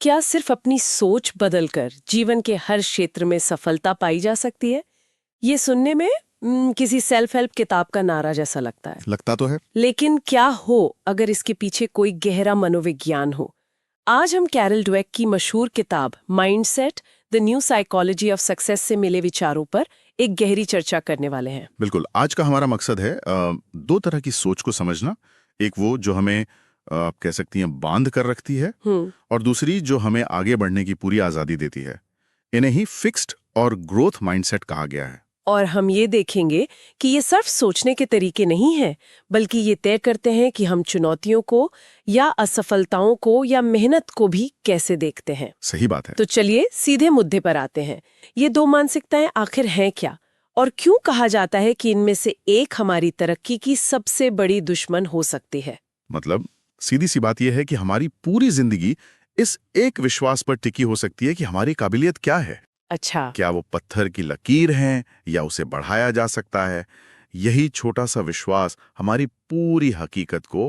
क्या सिर्फ अपनी सोच बदलकर जीवन के हर क्षेत्र में सफलता पाई जा सकती है? ये सुनने में किसी सेल्फ हेल्प किताब का नारा जैसा लगता है। लगता तो है। लेकिन क्या हो अगर इसके पीछे कोई गहरा मनोविज्ञान हो? आज हम कैरल डवेक की मशहूर किताब mindset the new psychology of success से मिले विचारों पर एक गहरी चर्चा करने वाले हैं। बिल्कुल, आज का हमारा मकसद है दो तरह की सोच को समझना। एक वो जो हमें आप कह सकती हैं बांध कर रखती है, और दूसरी जो हमें आगे बढ़ने की पूरी आजादी देती है। इन्हें ही फिक्स्ड और ग्रोथ माइंडसेट कहा गया है। और हम ये देखेंगे कि ये सिर्फ सोचने के तरीके नहीं हैं, बल्कि ये तय करते हैं कि हम चुनौतियों को या असफलताओं को या मेहनत को भी कैसे देखते हैं। सही बात है। तो चलिए सीधे मुद्दे पर आते हैं। ये दो मानसिकताएं आखिर हैं क्या, और क्यों कहा जाता है कि इनमें से एक हमारी तरक्की की सबसे बड़ी दुश्मन हो सकती है? मतलब सीधी सी बात यह है कि हमारी पूरी जिंदगी इस एक विश्वास पर टिकी हो सकती है कि हमारी काबिलियत क्या है। अच्छा, क्या वो पत्थर की लकीर है या उसे बढ़ाया जा सकता है। यही छोटा सा विश्वास हमारी पूरी हकीकत को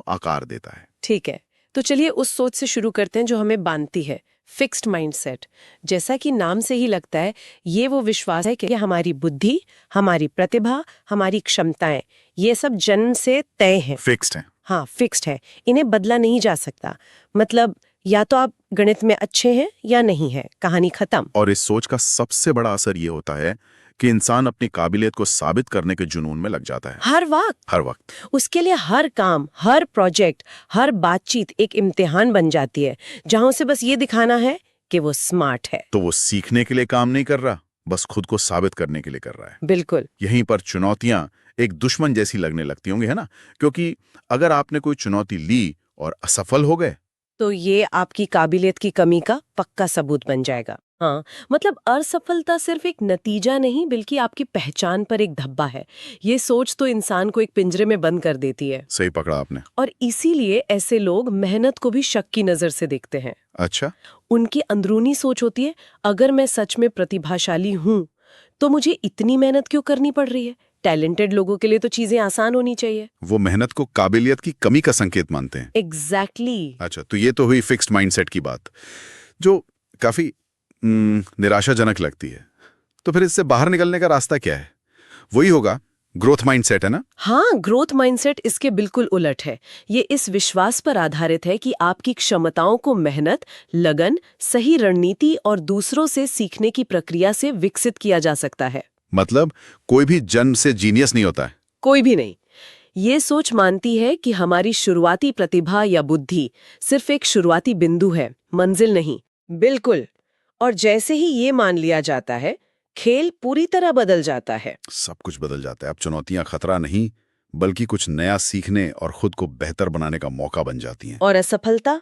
आकार देता है। ठीक है। तो चलिए उस सोच से शुरू करते हैं जो हमें बांधती है, फिक्स्ड माइंडसेट। जैसा कि नाम से ही लगता है, ये वो विश्वास है कि हमारी बुद्धि, हमारी प्रतिभा, हमारी क्षमताएं, ये सब जन्म से तय हैं। फिक्स्ड है। हाँ, फिक्स्ड है, इन्हें बदला नहीं जा सकता। मतलब या तो आप गणित में अच्छे हैं या नहीं है, कहानी खत्म। और इस सोच का सबसे बड़ा असर ये होता है कि इंसान अपनी काबिलियत को साबित करने के जुनून में लग जाता है। हर वक्त उसके लिए हर काम, हर प्रोजेक्ट, हर बातचीत एक इम्तिहान बन जाती है, जहां उसे बस ये दिखाना है कि वो स्मार्ट है। तो वो सीखने के लिए काम नहीं कर रहा, बस खुद को साबित करने के लिए कर रहा है। बिल्कुल। यहीं पर चुनौतियां एक दुश्मन जैसी लगने लगती होंगी, है ना? क्योंकि अगर आपने कोई चुनौती ली और असफल हो गए, तो ये आपकी काबिलियत की कमी का पक्का सबूत बन जाएगा। हाँ, मतलब असफलता सिर्फ एक नतीजा नहीं, बल्कि आपकी पहचान पर एक धब्बा है। ये सोच तो इंसान को एक पिंजरे में बंद कर देती है। सही पकड़ा आपने। और इसीलिए ऐसे लोग मेहनत को भी शक की नजर से देखते हैं। अच्छा। उनकी अंदरूनी सोच होती है, अगर मैं सच में प्रतिभाशाली हूँ तो मुझे इतनी मेहनत क्यों करनी पड़ रही है? टैलेंटेड लोगों के लिए तो चीजें आसान होनी चाहिए। वो मेहनत को काबिलियत की कमी का संकेत मानते हैं। एग्जैक्टली। अच्छा, तो ये तो हुई फिक्स्ड माइंडसेट की बात, जो काफी निराशाजनक लगती है। तो फिर इससे बाहर निकलने का रास्ता क्या है? वही होगा ग्रोथ माइंडसेट, है ना? हाँ, ग्रोथ माइंडसेट इसके बिल्कुल उलट है। ये इस विश्वास पर आधारित है कि आपकी क्षमताओं को मेहनत, लगन, सही रणनीति और दूसरों से सीखने की प्रक्रिया से विकसित किया जा सकता है। मतलब कोई भी जन्म से जीनियस नहीं होता है। कोई भी नहीं। ये सोच मानती है कि हमारी शुरुआती प्रतिभा या बुद्धि सिर्फ एक शुरुआती बिंदु है, मंजिल नहीं। बिल्कुल। और जैसे ही ये मान लिया जाता है, खेल पूरी तरह बदल जाता है। सब कुछ बदल जाता है। अब चुनौतियां खतरा नहीं, बल्कि कुछ नया सीखने और खुद को बेहतर बनाने का मौका बन जाती हैं। और असफलता?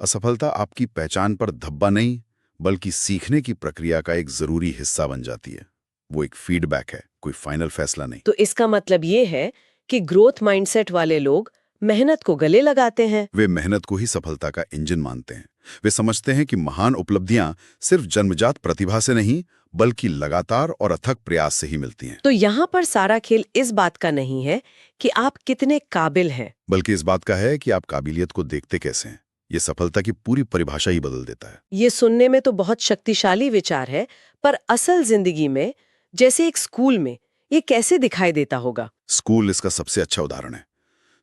असफलता आपकी पहचान पर धब्बा नहीं, बल्कि सीखने की प्रक्रिया का एक जरूरी हिस्सा बन जाती है। वो एक फीडबैक है, कोई फाइनल फैसला नहीं। तो इसका मतलब ये है कि ग्रोथ माइंडसेट वाले लोग मेहनत को गले लगाते हैं। वे मेहनत को ही सफलता का इंजन मानते हैं। वे समझते हैं कि महान उपलब्धियां सिर्फ जन्मजात प्रतिभा से नहीं, बल्कि लगातार और अथक प्रयास से ही मिलती हैं। तो यहाँ पर सारा खेल इस बात का नहीं है कि आप कितने काबिल हैं, बल्कि इस बात का है कि आप काबिलियत को देखते कैसे हैं। ये सफलता की पूरी परिभाषा ही बदल देता है। ये सुनने में तो बहुत शक्तिशाली विचार है, पर असल जिंदगी में, जैसे एक स्कूल में, ये कैसे दिखाई देता होगा? स्कूल इसका सबसे अच्छा उदाहरण है।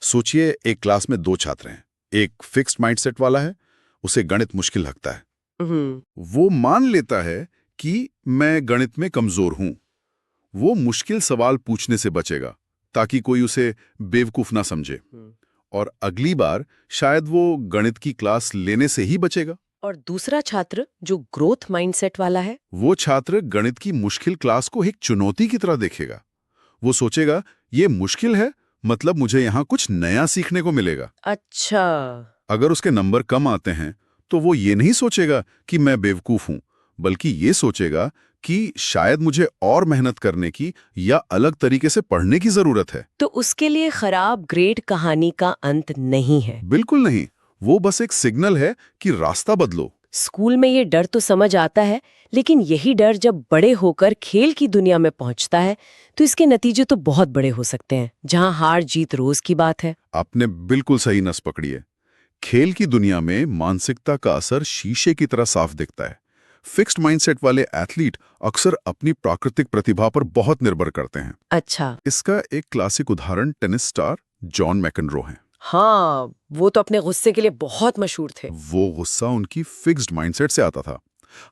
सोचिए, एक क्लास में दो छात्र हैं। एक फिक्स्ड माइंडसेट वाला है, उसे गणित मुश्किल लगता है। वो मान लेता है कि मैं गणित में कमजोर हूं। वो मुश्किल सवाल पूछने से बचेगा ताकि कोई उसे बेवकूफ ना समझे, और अगली बार शायद वो गणित की क्लास लेने से ही बचेगा। और दूसरा छात्र जो ग्रोथ माइंडसेट वाला है, वो छात्र गणित की मुश्किल क्लास को एक चुनौती की तरह देखेगा। वो सोचेगा, ये मुश्किल है, मतलब मुझे यहाँ कुछ नया सीखने को मिलेगा। अच्छा। अगर उसके नंबर कम आते हैं तो वो ये नहीं सोचेगा कि मैं बेवकूफ हूं, बल्कि ये सोचेगा कि शायद मुझे और मेहनत करने की या अलग तरीके से पढ़ने की जरूरत है। तो उसके लिए खराब ग्रेड कहानी का अंत नहीं है। बिल्कुल नहीं, वो बस एक सिग्नल है कि रास्ता बदलो। स्कूल में ये डर तो समझ आता है, लेकिन यही डर जब बड़े होकर खेल की दुनिया में पहुंचता है तो इसके नतीजे तो बहुत बड़े हो सकते हैं, जहां हार जीत रोज की बात है। आपने बिल्कुल सही नस पकड़ी है। खेल की दुनिया में मानसिकता का असर शीशे की तरह साफ दिखता है। फिक्स्ड माइंडसेट वाले एथलीट अक्सर अपनी प्राकृतिक प्रतिभा पर बहुत निर्भर करते हैं। अच्छा। इसका एक क्लासिक उदाहरण टेनिस स्टार जॉन मैकेनरो है। हाँ, वो तो अपने गुस्से के लिए बहुत मशहूर थे। वो गुस्सा उनकी फिक्स्ड माइंडसेट से आता था।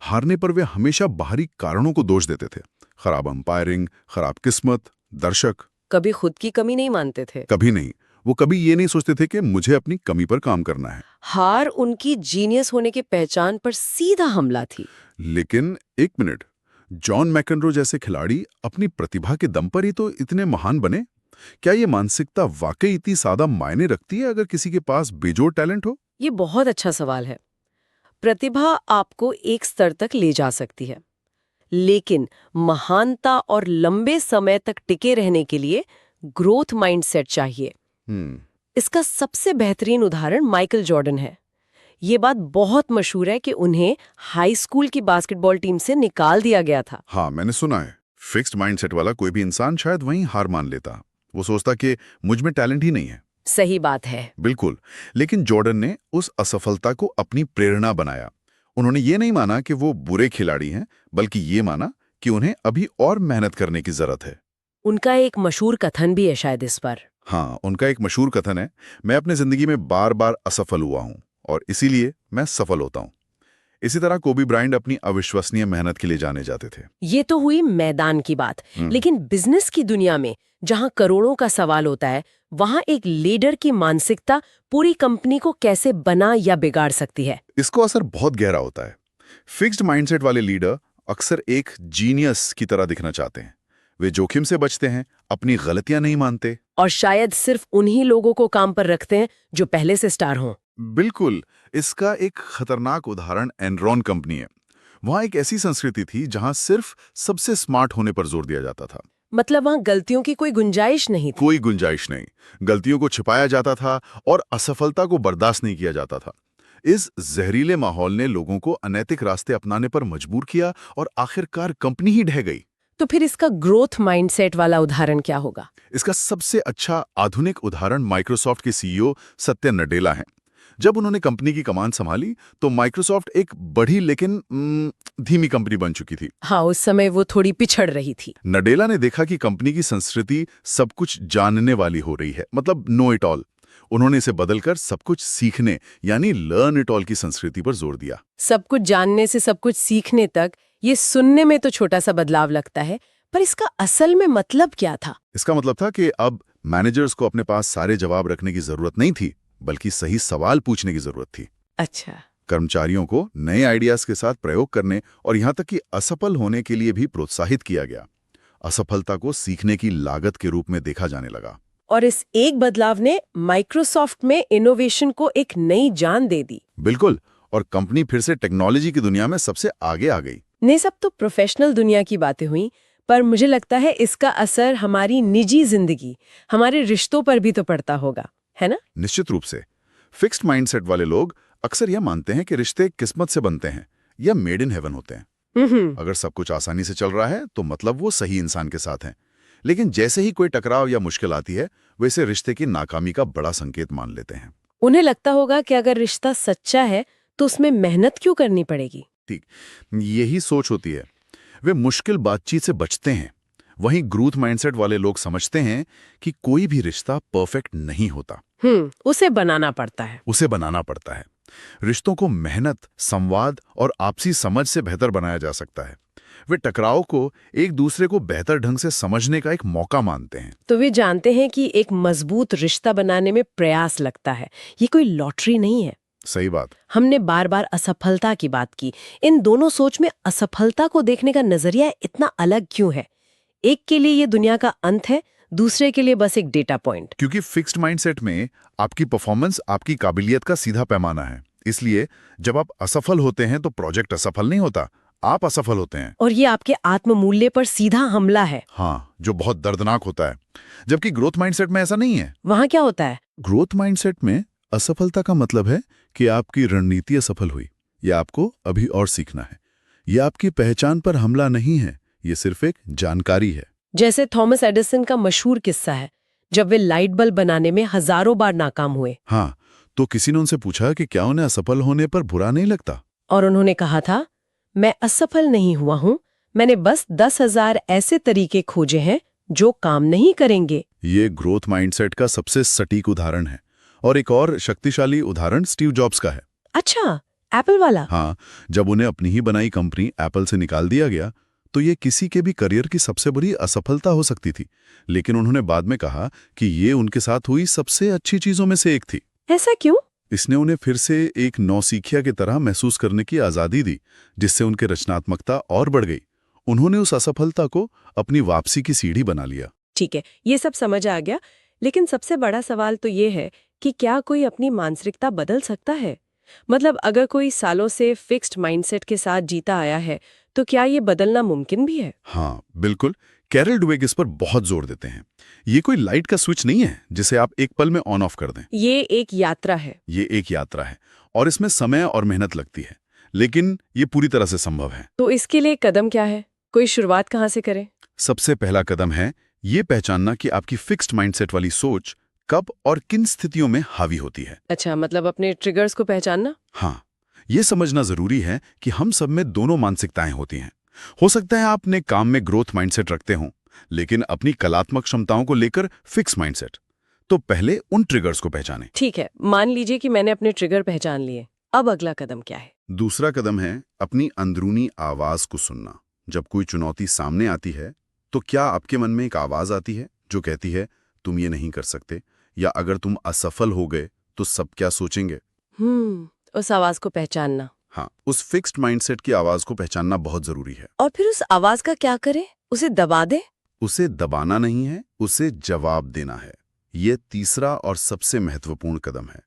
हारने पर वे हमेशा बाहरी कारणों को दोष देते थे। खराब अंपायरिंग, खराब किस्मत, दर्शक। कभी खुद की कमी नहीं मानते थे। कभी नहीं। वो कभी ये नहीं सोचते थे कि मुझे अपनी कमी पर काम करना है। हार उनकी जीनियस होने की पहचान पर सीधा हमला थी। लेकिन एक मिनट, जॉन मैकेनरो जैसे खिलाड़ी अपनी प्रतिभा के दम पर ही तो इतने महान बने। क्या ये मानसिकता वाकई इतनी ज्यादा मायने रखती है अगर किसी के पास बेजोड़ टैलेंट हो? ये बहुत अच्छा सवाल है। प्रतिभा आपको एक स्तर तक ले जा सकती है, लेकिन महानता और लंबे समय तक टिके रहने के लिए ग्रोथ माइंडसेट चाहिए। इसका सबसे बेहतरीन उदाहरण माइकल जॉर्डन है। ये बात बहुत मशहूर है कि उन्हें हाई स्कूल की बास्केटबॉल टीम से निकाल दिया गया था। हाँ, मैंने सुना है। फिक्स्ड माइंडसेट वाला कोई भी इंसान शायद वहीं हार मान लेता। वो सोचता कि मुझ में टैलेंट ही नहीं है। सही बात है। बिल्कुल। लेकिन जॉर्डन ने उस असफलता को अपनी प्रेरणा बनाया। उन्होंने ये नहीं माना कि वो बुरे खिलाड़ी हैं, बल्कि ये माना कि उन्हें अभी और मेहनत करने की जरूरत है। उनका एक मशहूर कथन भी है शायद इस पर। हाँ, उनका एक मशहूर कथन है, मैं अपनी जिंदगी में बार बार असफल हुआ हूं और इसीलिए मैं सफल होता हूं। इसी तरह कोबी ब्रायंट अपनी अविश्वसनीय मेहनत के लिए जाने जाते थे। ये तो हुई मैदान की बात, लेकिन बिजनेस की दुनिया में जहां करोड़ों का सवाल होता है, वहां एक लीडर की मानसिकता पूरी कंपनी को कैसे बना या बिगाड़ सकती है। इसको असर बहुत गहरा होता है। फिक्स्ड माइंडसेट वाले लीडर अक्सर एक जीनियस की तरह दिखना चाहते हैं। वे जोखिम से बचते हैं, अपनी गलतियां नहीं मानते और शायद सिर्फ उन्हीं लोगों को काम पर रखते हैं जो पहले से स्टार हों। बिल्कुल। इसका एक खतरनाक उदाहरण एनरॉन कंपनी है। वहां एक ऐसी संस्कृति थी जहां सिर्फ सबसे स्मार्ट होने पर जोर दिया जाता था। मतलब वहां गलतियों की कोई गुंजाइश नहीं थी। कोई गुंजाइश नहीं। गलतियों को छिपाया जाता था और असफलता को बर्दाश्त नहीं किया जाता था। इस जहरीले माहौल ने लोगों को अनैतिक रास्ते अपनाने पर मजबूर किया और आखिरकार कंपनी ही ढह गई। तो फिर इसका ग्रोथ माइंडसेट वाला उदाहरण क्या होगा? इसका सबसे अच्छा आधुनिक उदाहरण माइक्रोसॉफ्ट के सीईओ सत्या नडेला हैं। जब उन्होंने कंपनी की कमान संभाली तो माइक्रोसॉफ्ट एक बड़ी लेकिन धीमी कंपनी बन चुकी थी। हाँ, उस समय वो थोड़ी पिछड़ रही थी। नडेला ने देखा कि कंपनी की संस्कृति सब कुछ जानने वाली हो रही है, मतलब नो इट ऑल। उन्होंने इसे बदलकर सब कुछ सीखने यानी लर्न इट ऑल की संस्कृति पर जोर दिया। सब कुछ जानने से सब कुछ सीखने तक, ये सुनने में तो छोटा सा बदलाव लगता है, पर इसका असल में मतलब क्या था? इसका मतलब था कि अब मैनेजर्स को अपने पास सारे जवाब रखने की जरूरत नहीं थी, बल्कि सही सवाल पूछने की जरूरत थी। अच्छा। कर्मचारियों को नए आइडियाज के साथ प्रयोग करने और यहां तक कि असफल होने के लिए भी प्रोत्साहित किया गया। असफलता को सीखने की लागत के रूप में देखा जाने लगा। और इस एक बदलाव ने माइक्रोसॉफ्ट में इनोवेशन को एक नई जान दे दी। बिल्कुल। और कंपनी फिर से टेक्नोलॉजी की दुनिया में सबसे आगे आ गई। ने सब तो प्रोफेशनल दुनिया की बातें हुई, पर मुझे लगता है इसका असर हमारी निजी जिंदगी, हमारे रिश्तों पर भी तो पड़ता होगा, है ना? निश्चित रूप से। फिक्स्ड माइंडसेट वाले लोग अक्सर यह मानते हैं कि रिश्ते किस्मत से बनते हैं या मेड इन हेवन होते हैं। अगर सब कुछ आसानी से चल रहा है तो मतलब वो सही इंसान के साथ हैं। लेकिन जैसे ही कोई टकराव या मुश्किल आती है, वैसे रिश्ते की नाकामी का बड़ा संकेत मान लेते हैं। उन्हें लगता होगा कि अगर रिश्ता सच्चा है तो उसमें मेहनत क्यों करनी पड़ेगी? ठीक, यही सोच होती है। वे मुश्किल बातचीत से बचते हैं। वहीं ग्रोथ माइंडसेट वाले लोग समझते हैं कि कोई भी रिश्ता परफेक्ट नहीं होता। उसे बनाना पड़ता है। उसे बनाना पड़ता है। रिश्तों को मेहनत, संवाद और आपसी समझ से बेहतर बनाया जा सकता है। वे टकराव को एक दूसरे को बेहतर ढंग से समझने का एक मौका मानते हैं। तो वे जानते हैं कि एक मजबूत रिश्ता बनाने में प्रयास लगता है, ये कोई लॉटरी नहीं है। सही बात। हमने बार बार असफलता की बात की। इन दोनों सोच में असफलता को देखने का नजरिया इतना अलग क्यों है? एक के लिए ये दुनिया का अंत है, दूसरे के लिए बस एक डेटा पॉइंट। क्योंकि फिक्स्ड माइंडसेट में आपकी परफॉर्मेंस आपकी काबिलियत का सीधा पैमाना है। इसलिए जब आप असफल होते हैं तो प्रोजेक्ट असफल नहीं होता, आप असफल होते हैं। और ये आपके आत्ममूल्य पर सीधा हमला है। हाँ, जो बहुत दर्दनाक होता है। जबकि ग्रोथ माइंडसेट में ऐसा नहीं है। वहां क्या होता है? ग्रोथ माइंडसेट में असफलता का मतलब है कि आपकी रणनीति असफल हुई, या आपको अभी और सीखना है। यह आपकी पहचान पर हमला नहीं है, ये सिर्फ एक जानकारी है। जैसे थॉमस एडिसन का मशहूर किस्सा है, जब वे लाइट बल्ब बनाने में हजारों बार नाकाम हुए। हाँ, तो किसी ने उनसे पूछा कि क्या उन्हें असफल होने पर बुरा नहीं लगता। और उन्होंने कहा था, मैं असफल नहीं हुआ हूं, मैंने बस 10,000 ऐसे तरीके खोजे हैं जो काम नहीं करेंगे। ये ग्रोथ माइंडसेट का सबसे सटीक उदाहरण है। और एक और शक्तिशाली उदाहरण स्टीव जॉब्स का है। अच्छा, एप्पल वाला? हाँ, जब उन्हें अपनी ही बनाई कंपनी एप्पल से निकाल दिया गया तो ये किसी के भी करियर की सबसे बड़ी असफलता हो सकती थी, लेकिन उन्होंने बाद में कहा कि ये उनके साथ हुई सबसे अच्छी चीजों में से एक थी। ऐसा क्यों? इसने उन्हें फिर से एक नौसिखिया की तरह महसूस करने की आज़ादी दी, जिससे उनकी रचनात्मकता और बढ़ गई। उन्होंने उस असफलता को अपनी वापसी की सीढ़ी बना लिया। ठीक है, ये सब समझ आ गया, लेकिन सबसे बड़ा सवाल तो ये है कि क्या कोई अपनी मानसिकता बदल सकता है? मतलब अगर कोई सालों से फिक्स्ड माइंडसेट के साथ जीता आया है, तो क्या ये बदलना मुमकिन भी है? हाँ, बिल्कुल। कैरल डुवेक इस पर बहुत जोर देते हैं। ये कोई लाइट का स्विच नहीं है जिसे आप एक पल में ऑन ऑफ कर दें। ये एक यात्रा है। ये एक यात्रा है और इसमें समय और मेहनत लगती है, लेकिन ये पूरी तरह से संभव है। तो इसके लिए कदम क्या है? कोई शुरुआत कहाँ से करें? सबसे पहला कदम है ये पहचानना कि आपकी फिक्स्ड माइंडसेट वाली सोच कब और किन स्थितियों में हावी होती है। अच्छा, मतलब अपने ट्रिगर्स को पहचानना? हाँ, ये समझना जरूरी है कि हम सब में दोनों मानसिकताएं होती हैं। हो सकता है आपने काम में ग्रोथ माइंडसेट रखते हों, लेकिन अपनी कलात्मक क्षमताओं को लेकर फिक्स माइंडसेट। तो पहले उन ट्रिगर्स को पहचानें। ठीक है, मान लीजिए कि मैंने अपने ट्रिगर पहचान लिए। अब अगला कदम क्या है? दूसरा कदम है अपनी अंदरूनी आवाज को सुनना। जब कोई चुनौती सामने आती है तो क्या आपके मन में एक आवाज आती है जो कहती है तुम ये नहीं कर सकते, या अगर तुम असफल हो गए तो सब क्या सोचेंगे? उस आवाज को पहचानना। हाँ, उस फिक्स्ड माइंडसेट की आवाज को पहचानना बहुत जरूरी है। और फिर उस आवाज का क्या करें? उसे दबा दें? उसे दबाना नहीं है, उसे जवाब देना है। ये तीसरा और सबसे महत्वपूर्ण कदम है।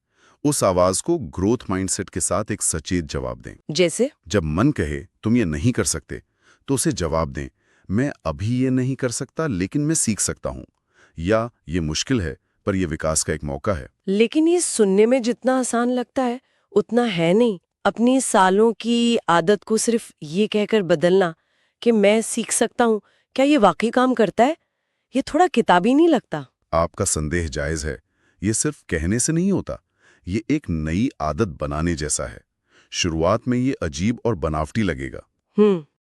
उस आवाज को ग्रोथ माइंडसेट के साथ एक सचेत जवाब दें। जैसे? जब मन कहे तुम ये नहीं कर सकते तो उसे जवाब दें, मैं अभी ये नहीं कर सकता लेकिन मैं सीख सकता हूँ, या ये मुश्किल है पर यह विकास का एक मौका है। लेकिन ये सुनने में जितना आसान लगता है उतना है नहीं। अपनी सालों की आदत को सिर्फ ये कहकर बदलना कि मैं सीख सकता हूँ, क्या ये वाकई काम करता है? ये थोड़ा किताबी नहीं लगता? आपका संदेह जायज है। ये सिर्फ कहने से नहीं होता, ये एक नई आदत बनाने जैसा है। शुरुआत में ये अजीब और बनावटी लगेगा,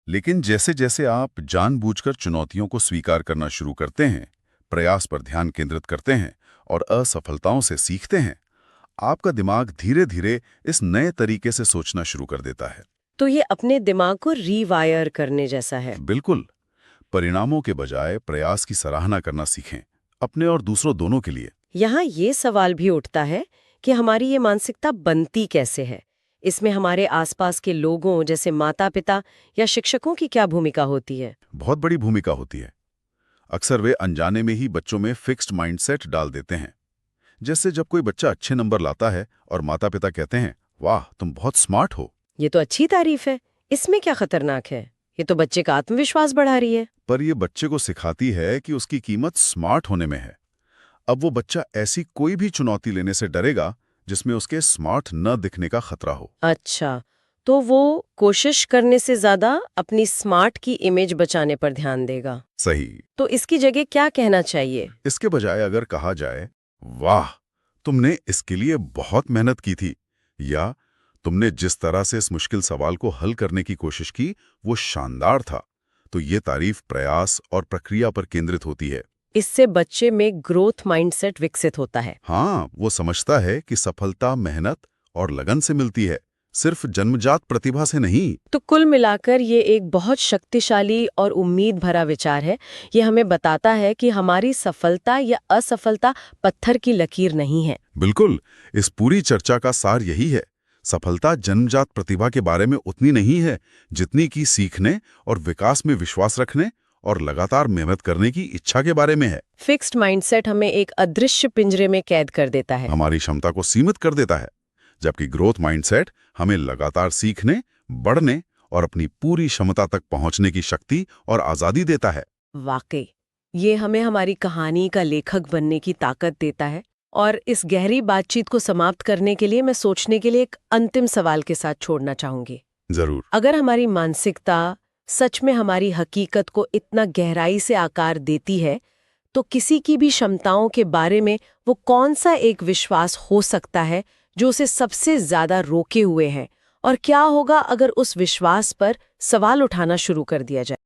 लेकिन जैसे जैसे आप जानबूझकर चुनौतियों को स्वीकार करना शुरू करते हैं, प्रयास पर ध्यान केंद्रित करते हैं और असफलताओं से सीखते हैं, आपका दिमाग धीरे धीरे इस नए तरीके से सोचना शुरू कर देता है। तो ये अपने दिमाग को रीवायर करने जैसा है। बिल्कुल। परिणामों के बजाय प्रयास की सराहना करना सीखें, अपने और दूसरों दोनों के लिए। यहाँ ये सवाल भी उठता है कि हमारी ये मानसिकता बनती कैसे है? इसमें हमारे आसपास के लोगों जैसे माता-पिता या शिक्षकों की क्या भूमिका होती है? बहुत बड़ी भूमिका होती है। अक्सर वे अनजाने में ही बच्चों में फिक्स्ड माइंडसेट डाल देते हैं। जैसे जब कोई बच्चा अच्छे नंबर लाता है और माता-पिता कहते हैं, वाह तुम बहुत स्मार्ट हो। ये तो अच्छी तारीफ है, इसमें क्या खतरनाक है? ये तो बच्चे का आत्मविश्वास बढ़ा रही है। पर यह बच्चे को सिखाती है कि उसकी कीमत स्मार्ट होने में है। अब वो बच्चा ऐसी कोई भी चुनौती लेने से डरेगा जिसमें उसके स्मार्ट न दिखने का खतरा हो। अच्छा, तो वो कोशिश करने से ज्यादा अपनी स्मार्ट की इमेज बचाने पर ध्यान देगा। सही। तो इसकी जगह क्या कहना चाहिए? इसके बजाय अगर कहा जाए, वाह तुमने इसके लिए बहुत मेहनत की थी, या तुमने जिस तरह से इस मुश्किल सवाल को हल करने की कोशिश की वो शानदार था, तो ये तारीफ प्रयास और प्रक्रिया पर केंद्रित होती है। इससे बच्चे में ग्रोथ माइंडसेट विकसित होता है। हाँ, वो समझता है कि सफलता मेहनत और लगन से मिलती है, सिर्फ जन्मजात प्रतिभा से नहीं। तो कुल मिलाकर ये एक बहुत शक्तिशाली और उम्मीद भरा विचार है। ये हमें बताता है कि हमारी सफलता या असफलता पत्थर की लकीर नहीं है। बिल्कुल, इस पूरी चर्चा का सार यही है। सफलता जन्मजात प्रतिभा के बारे में उतनी नहीं है जितनी कि सीखने और विकास में विश्वास रखने और लगातार मेहनत करने की इच्छा के बारे में है। फिक्स्ड माइंडसेट हमें एक अदृश्य पिंजरे में कैद कर देता है, हमारी क्षमता को सीमित कर देता है, जबकि ग्रोथ माइंडसेट हमें लगातार सीखने, बढ़ने और अपनी पूरी क्षमता तक पहुंचने की शक्ति और आजादी देता है। वाकई ये हमें हमारी कहानी का लेखक बनने की ताकत देता है। और इस गहरी बातचीत को समाप्त करने के लिए मैं सोचने के लिए एक अंतिम सवाल के साथ छोड़ना चाहूंगी। जरूर। अगर हमारी मानसिकता सच में हमारी हकीकत को इतना गहराई से आकार देती है, तो किसी की भी क्षमताओं के बारे में वो कौन सा एक विश्वास हो सकता है जो उसे सबसे ज्यादा रोके हुए हैं, और क्या होगा अगर उस विश्वास पर सवाल उठाना शुरू कर दिया जाए।